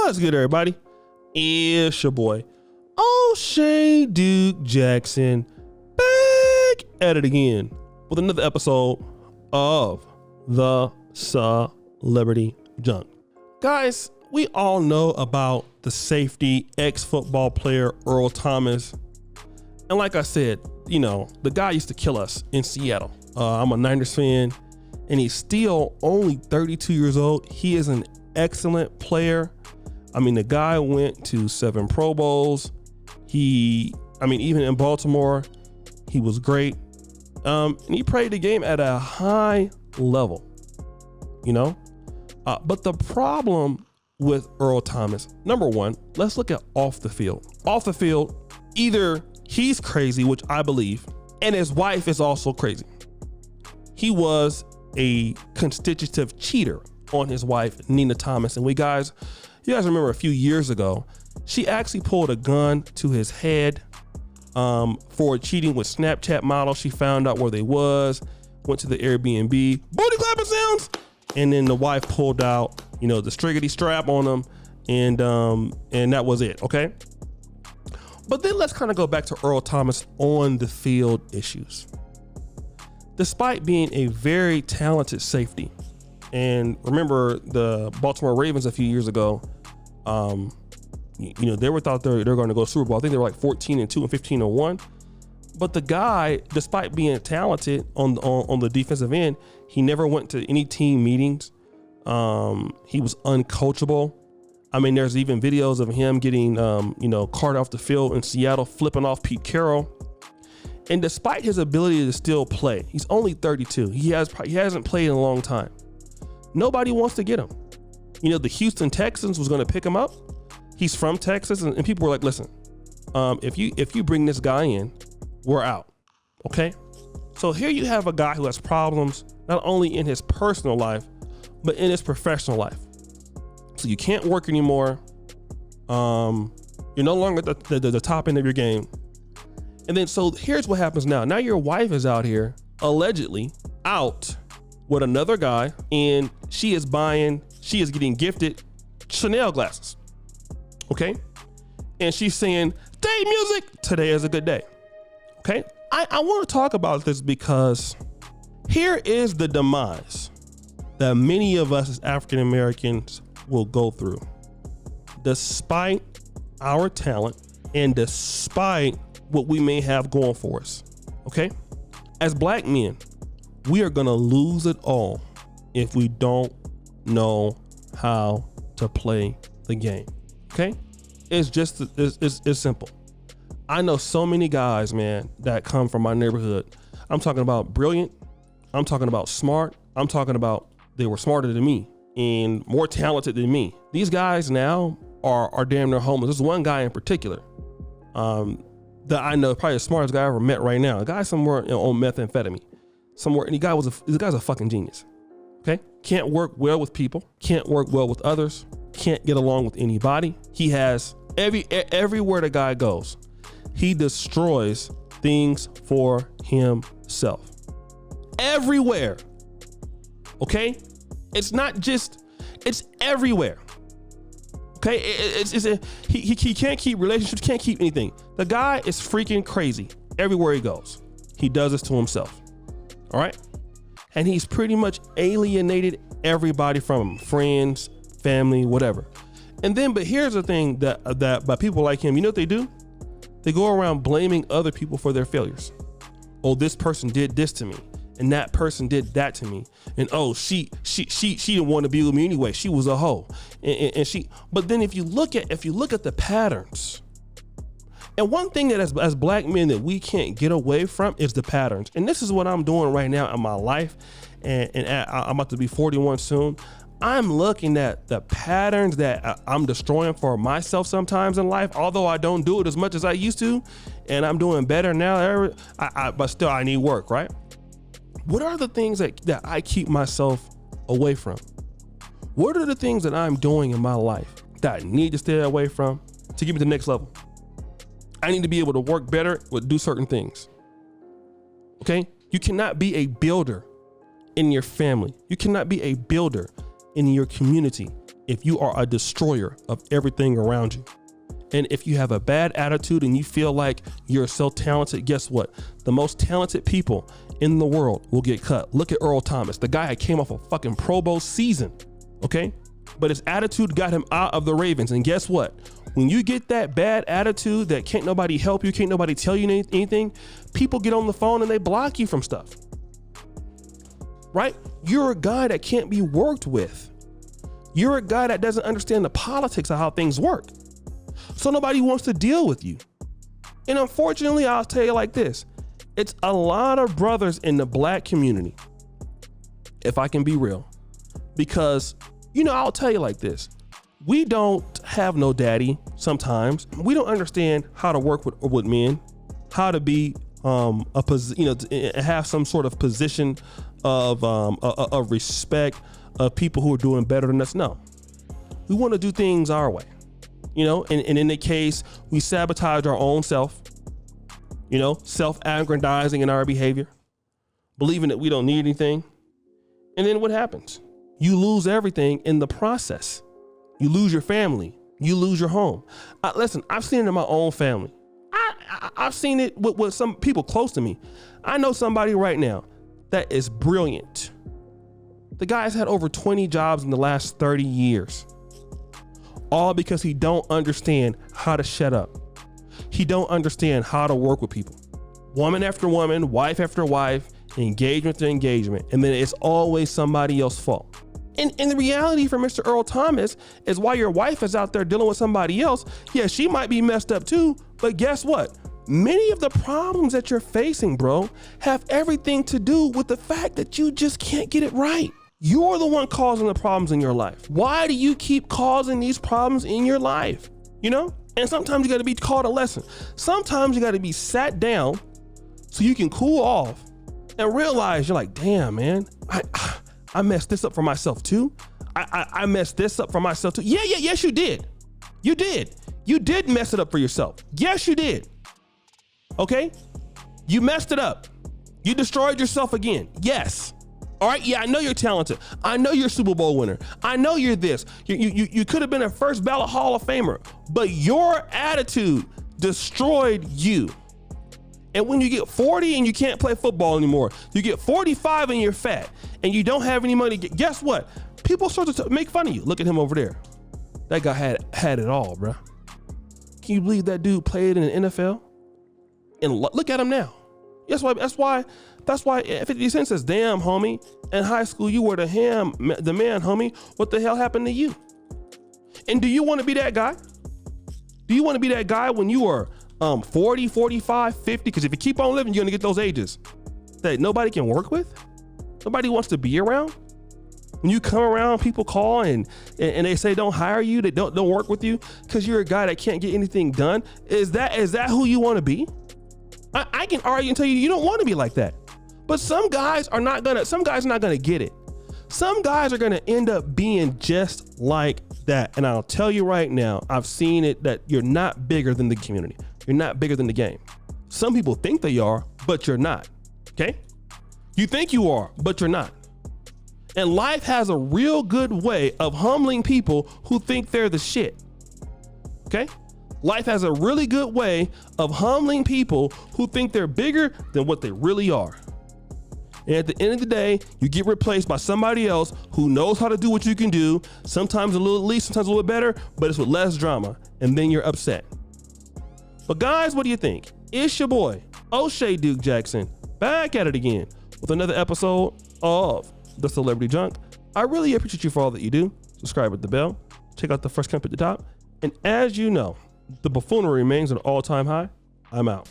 What's good, everybody? It's your boy, O'Shea Duke Jackson, back at it again with another episode of the Celebrity Junk. Guys, we all know about the safety ex-football player Earl Thomas. And like I said, you know, the guy used to kill us in Seattle. I'm a Niners fan, and he's still only 32 years old. He is an excellent player. I mean, the guy went to 7 Pro Bowls. Even in Baltimore, he was great. And he played the game at a high level, you know? But the problem with Earl Thomas, number one, let's look at off the field. Off the field, either he's crazy, which I believe, and his wife is also crazy. He was a constitutive cheater on his wife, Nina Thomas. And you guys remember a few years ago, she actually pulled a gun to his head for cheating with Snapchat models. She found out where they was, went to the Airbnb, booty clapping sounds, and then the wife pulled out, you know, the striggity strap on him, and that was it, okay? But then let's kind of go back to Earl Thomas on the field issues. Despite being a very talented safety, and remember the Baltimore Ravens a few years ago, they were thought they're going to go Super Bowl. I think they were like 14-2 and 15-1. But the guy, despite being talented on the defensive end, he never went to any team meetings. He was uncoachable. I mean, there's even videos of him getting, carted off the field in Seattle, flipping off Pete Carroll. And despite his ability to still play, he's only 32. He hasn't played in a long time. Nobody wants to get him. You know, the Houston Texans was going to pick him up. He's from Texas, and people were like, listen, if you bring this guy in, we're out. Okay? So here you have a guy who has problems not only in his personal life, but in his professional life. So you can't work anymore. You're no longer at the top end of your game. And then, so here's what happens now. Now your wife is out here, allegedly out with another guy, and she is getting gifted Chanel glasses. Okay? And she's saying, day music, today is a good day. Okay? I want to talk about this because here is the demise that many of us as African Americans will go through. Despite our talent and despite what we may have going for us. Okay? As black men, we are gonna lose it all if we don't know how to play the game. Okay? It's simple. I know so many guys, man, that come from my neighborhood. I'm talking about brilliant. I'm talking about smart. I'm talking about they were smarter than me and more talented than me. These guys now are damn near homeless. There's one guy in particular that I know, probably the smartest guy I ever met right now. A guy somewhere on methamphetamine. Somewhere, and the guy's a fucking genius. Okay? Can't work well with people, can't work well with others, can't get along with anybody. He has everywhere the guy goes, he destroys things for himself. Everywhere. Okay? It's not just, it's everywhere. Okay? He can't keep relationships, can't keep anything. The guy is freaking crazy everywhere he goes. He does this to himself. All right. And he's pretty much alienated everybody from him, friends, family, whatever. And then, but here's the thing that by people like him, you know what they do? They go around blaming other people for their failures. Oh, this person did this to me, and that person did that to me. And oh, she didn't want to be with me anyway. She was a hoe. And she, but then if you look at the patterns, and one thing that as black men that we can't get away from is the patterns. And this is what I'm doing right now in my life. And I'm about to be 41 soon. I'm looking at the patterns that I'm destroying for myself sometimes in life, although I don't do it as much as I used to. And I'm doing better now, but still I need work, right? What are the things that I keep myself away from? What are the things that I'm doing in my life that I need to stay away from to get me to the next level? I need to be able to work better, but do certain things. Okay? You cannot be a builder in your family. You cannot be a builder in your community if you are a destroyer of everything around you. And if you have a bad attitude and you feel like you're so talented, guess what? The most talented people in the world will get cut. Look at Earl Thomas, the guy that came off a fucking Pro Bowl season, okay? But his attitude got him out of the Ravens. And guess what? When you get that bad attitude that can't nobody help you, can't nobody tell you anything, people get on the phone and they block you from stuff, right? You're a guy that can't be worked with. You're a guy that doesn't understand the politics of how things work. So nobody wants to deal with you. And unfortunately, I'll tell you like this. It's a lot of brothers in the black community, if I can be real, because, I'll tell you like this. We don't have no daddy sometimes. We don't understand how to work with men, how to be have some sort of position of respect of people who are doing better than us. No, we want to do things our way. And in the case, we sabotage our own self, self-aggrandizing in our behavior, believing that we don't need anything. And then what happens? You lose everything in the process. You lose your family. You lose your home. Listen, I've seen it in my own family. I've seen it with some people close to me. I know somebody right now that is brilliant. The guy's had over 20 jobs in the last 30 years. All because he don't understand how to shut up. He don't understand how to work with people. Woman after woman, wife after wife, engagement to engagement. And then it's always somebody else's fault. And the reality for Mr. Earl Thomas is while your wife is out there dealing with somebody else, yeah, she might be messed up too, but guess what? Many of the problems that you're facing, bro, have everything to do with the fact that you just can't get it right. You're the one causing the problems in your life. Why do you keep causing these problems in your life? And sometimes you got to be taught a lesson. Sometimes you got to be sat down so you can cool off and realize you're like, damn, man, I messed this up for myself too. I messed this up for myself too. Yes, you did. You did. You did mess it up for yourself. Yes, you did. Okay? You messed it up. You destroyed yourself again. Yes. All right, yeah, I know you're talented. I know you're a Super Bowl winner. I know you're this. You could have been a first ballot Hall of Famer, but your attitude destroyed you. And when you get 40 and you can't play football anymore, you get 45 and you're fat and you don't have any money, guess what? People start to make fun of you. Look at him over there. That guy had it all, bro. Can you believe that dude played in the NFL? And look at him now. That's why 50 Cent says, damn, homie, in high school, you were the man, homie. What the hell happened to you? And do you want to be that guy? Do you want to be that guy when you are 40, 45, 50? Because if you keep on living, you're going to get those ages that nobody can work with. Nobody wants to be around. When you come around, people call and they say don't hire you, they don't work with you because you're a guy that can't get anything done. Is that who you want to be? I can argue and tell you don't want to be like that. But some guys are not gonna get it. Some guys are gonna end up being just like that. And I'll tell you right now, I've seen it that you're not bigger than the community. You're not bigger than the game. Some people think they are, but you're not. Okay? You think you are, but you're not. And life has a real good way of humbling people who think they're the shit. Okay? Life has a really good way of humbling people who think they're bigger than what they really are. And at the end of the day, you get replaced by somebody else who knows how to do what you can do, sometimes a little least, sometimes a little bit better, but it's with less drama, and then you're upset. But guys, what do you think? It's your boy, O'Shea Duke Jackson, back at it again with another episode of The Celebrity Junk. I really appreciate you for all that you do. Subscribe with the bell. Check out the first comment at the top. And as you know, the buffoonery remains an all-time high. I'm out.